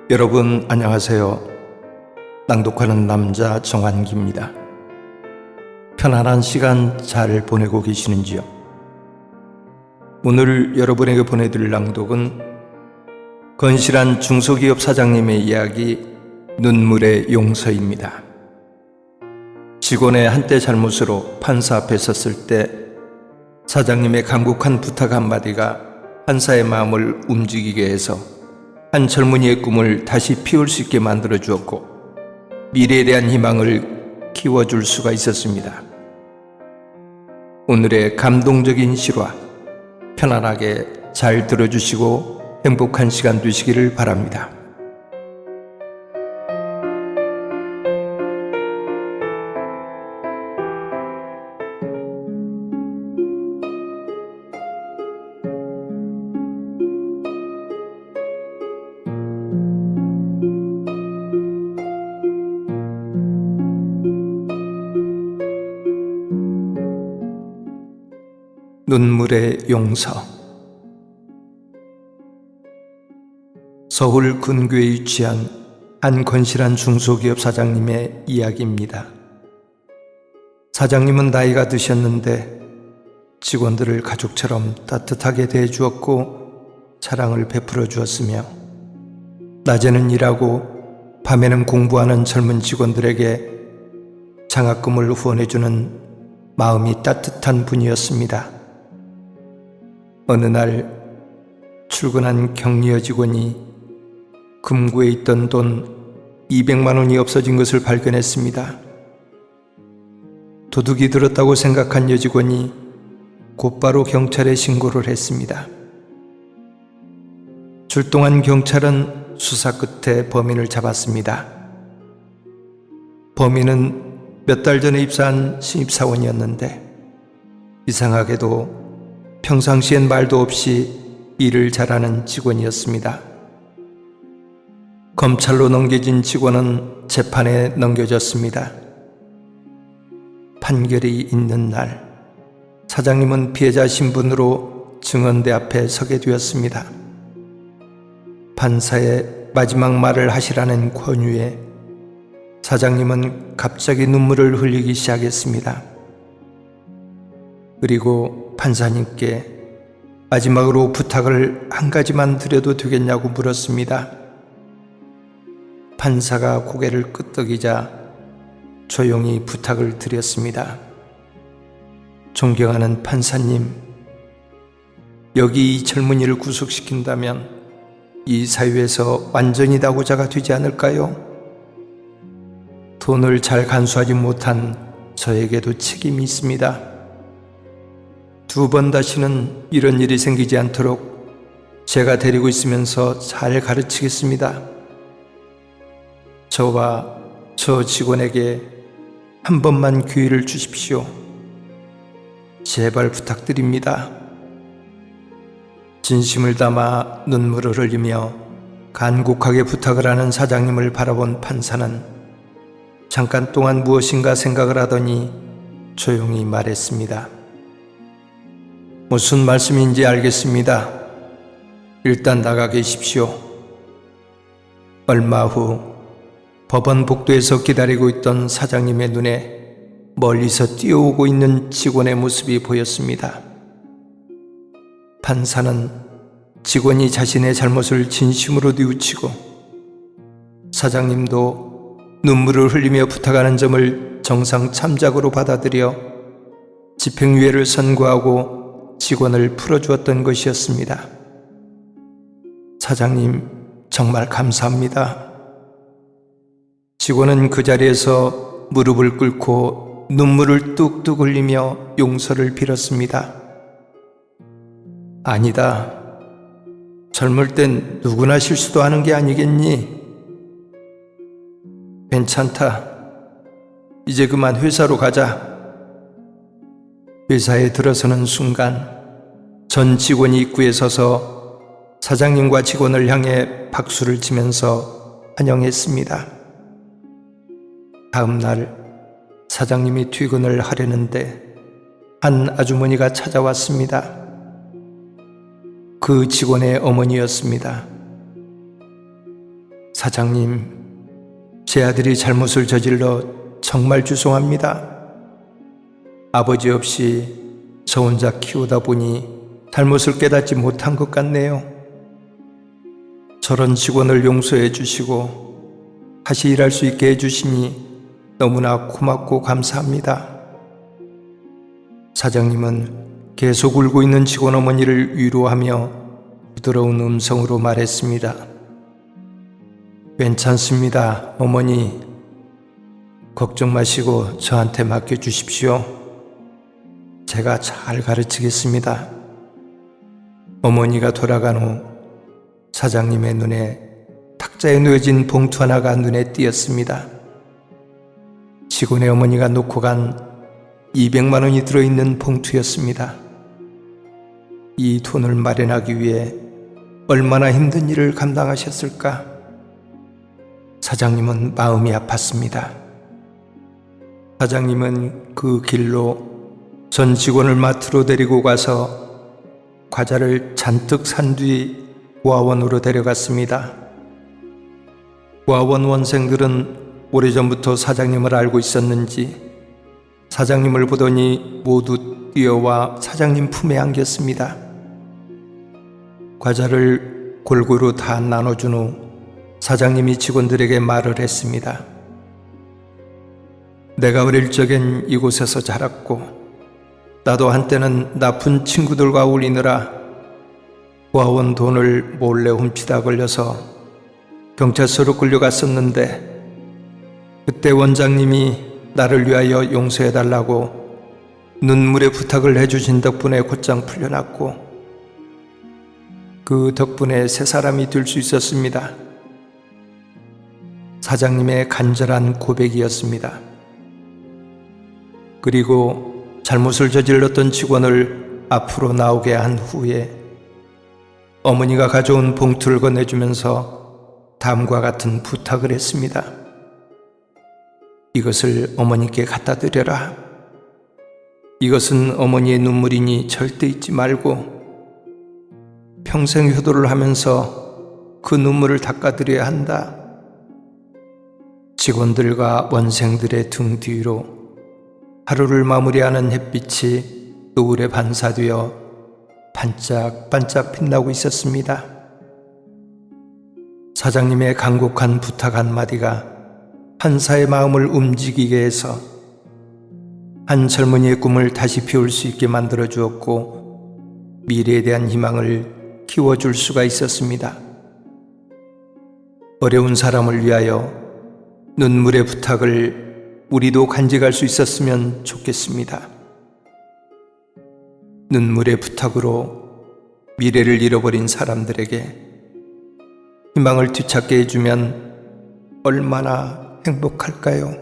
여러분 안녕하세요. 낭독하는 남자 정한기입니다. 편안한 시간 잘 보내고 계시는지요? 오늘 여러분에게 보내드릴 낭독은 건실한 중소기업 사장님의 이야기 눈물의 용서입니다. 직원의 한때 잘못으로 판사 앞에 섰을 때 사장님의 간곡한 부탁 한마디가 판사의 마음을 움직이게 해서 한 젊은이의 꿈을 다시 피울 수 있게 만들어 주었고 미래에 대한 희망을 키워줄 수가 있었습니다. 오늘의 감동적인 실화 편안하게 잘 들어주시고 행복한 시간 되시기를 바랍니다. 눈물의 용서. 서울 근교에 위치한 한 건실한 중소기업 사장님의 이야기입니다. 사장님은 나이가 드셨는데 직원들을 가족처럼 따뜻하게 대해주었고 사랑을 베풀어 주었으며 낮에는 일하고 밤에는 공부하는 젊은 직원들에게 장학금을 후원해주는 마음이 따뜻한 분이었습니다. 어느 날 출근한 격리여 직원이 금고에 있던 돈 200만 원이 없어진 것을 발견했습니다. 도둑이 들었다고 생각한 여직원이 곧바로 경찰에 신고를 했습니다. 출동한 경찰은 수사 끝에 범인을 잡았습니다. 범인은 몇 달 전에 입사한 신입사원이었는데 이상하게도 평상시엔 말도 없이 일을 잘하는 직원이었습니다. 검찰로 넘겨진 직원은 재판에 넘겨졌습니다. 판결이 있는 날, 사장님은 피해자 신분으로 증언대 앞에 서게 되었습니다. 판사의 마지막 말을 하시라는 권유에 사장님은 갑자기 눈물을 흘리기 시작했습니다. 그리고 판사님께 마지막으로 부탁을 한 가지만 드려도 되겠냐고 물었습니다. 판사가 고개를 끄덕이자 조용히 부탁을 드렸습니다. 존경하는 판사님, 여기 이 젊은이를 구속시킨다면 이 사회에서 완전히 낙오자가 되지 않을까요? 돈을 잘 간수하지 못한 저에게도 책임이 있습니다. 두 번 다시는 이런 일이 생기지 않도록 제가 데리고 있으면서 잘 가르치겠습니다. 저와 저 직원에게 한 번만 기회를 주십시오. 제발 부탁드립니다. 진심을 담아 눈물을 흘리며 간곡하게 부탁을 하는 사장님을 바라본 판사는 잠깐 동안 무엇인가 생각을 하더니 조용히 말했습니다. 무슨 말씀인지 알겠습니다. 일단 나가 계십시오. 얼마 후 법원 복도에서 기다리고 있던 사장님의 눈에 멀리서 뛰어오고 있는 직원의 모습이 보였습니다. 판사는 직원이 자신의 잘못을 진심으로 뉘우치고 사장님도 눈물을 흘리며 부탁하는 점을 정상 참작으로 받아들여 집행유예를 선고하고 직원을 풀어주었던 것이었습니다. 사장님, 정말 감사합니다. 직원은 그 자리에서 무릎을 꿇고 눈물을 뚝뚝 흘리며 용서를 빌었습니다. 아니다. 젊을 땐 누구나 실수도 하는 게 아니겠니? 괜찮다. 이제 그만 회사로 가자. 회사에 들어서는 순간 전 직원이 입구에 서서 사장님과 직원을 향해 박수를 치면서 환영했습니다. 다음 날 사장님이 퇴근을 하려는데 한 아주머니가 찾아왔습니다. 그 직원의 어머니였습니다. 사장님, 제 아들이 잘못을 저질러 정말 죄송합니다. 아버지 없이 저 혼자 키우다 보니 잘못을 깨닫지 못한 것 같네요. 저런 직원을 용서해 주시고 다시 일할 수 있게 해주시니 너무나 고맙고 감사합니다. 사장님은 계속 울고 있는 직원 어머니를 위로하며 부드러운 음성으로 말했습니다. 괜찮습니다, 어머니. 걱정 마시고 저한테 맡겨주십시오. 제가 잘 가르치겠습니다. 어머니가 돌아간 후 사장님의 눈에 탁자에 놓여진 봉투 하나가 눈에 띄었습니다. 직원의 어머니가 놓고 간 200만 원이 들어있는 봉투였습니다. 이 돈을 마련하기 위해 얼마나 힘든 일을 감당하셨을까? 사장님은 마음이 아팠습니다. 사장님은 그 길로 전 직원을 마트로 데리고 가서 과자를 잔뜩 산 뒤 고아원으로 데려갔습니다. 고아원 원생들은 오래전부터 사장님을 알고 있었는지 사장님을 보더니 모두 뛰어와 사장님 품에 안겼습니다. 과자를 골고루 다 나눠준 후 사장님이 직원들에게 말을 했습니다. 내가 어릴 적엔 이곳에서 자랐고 나도 한때는 나쁜 친구들과 어울리느라 고아원 돈을 몰래 훔치다 걸려서 경찰서로 끌려갔었는데 그때 원장님이 나를 위하여 용서해달라고 눈물의 부탁을 해주신 덕분에 곧장 풀려났고 그 덕분에 새 사람이 될 수 있었습니다. 사장님의 간절한 고백이었습니다. 그리고 잘못을 저질렀던 직원을 앞으로 나오게 한 후에 어머니가 가져온 봉투를 건네주면서 다음과 같은 부탁을 했습니다. 이것을 어머니께 갖다 드려라. 이것은 어머니의 눈물이니 절대 잊지 말고 평생 효도를 하면서 그 눈물을 닦아드려야 한다. 직원들과 원생들의 등 뒤로 하루를 마무리하는 햇빛이 노을에 반사되어 반짝반짝 빛나고 있었습니다. 사장님의 간곡한 부탁 한마디가 판사의 마음을 움직이게 해서 한 젊은이의 꿈을 다시 피울 수 있게 만들어 주었고 미래에 대한 희망을 키워줄 수가 있었습니다. 어려운 사람을 위하여 눈물의 부탁을 우리도 간직할 수 있었으면 좋겠습니다. 눈물의 부탁으로 미래를 잃어버린 사람들에게 희망을 되찾게 해주면 얼마나 행복할까요?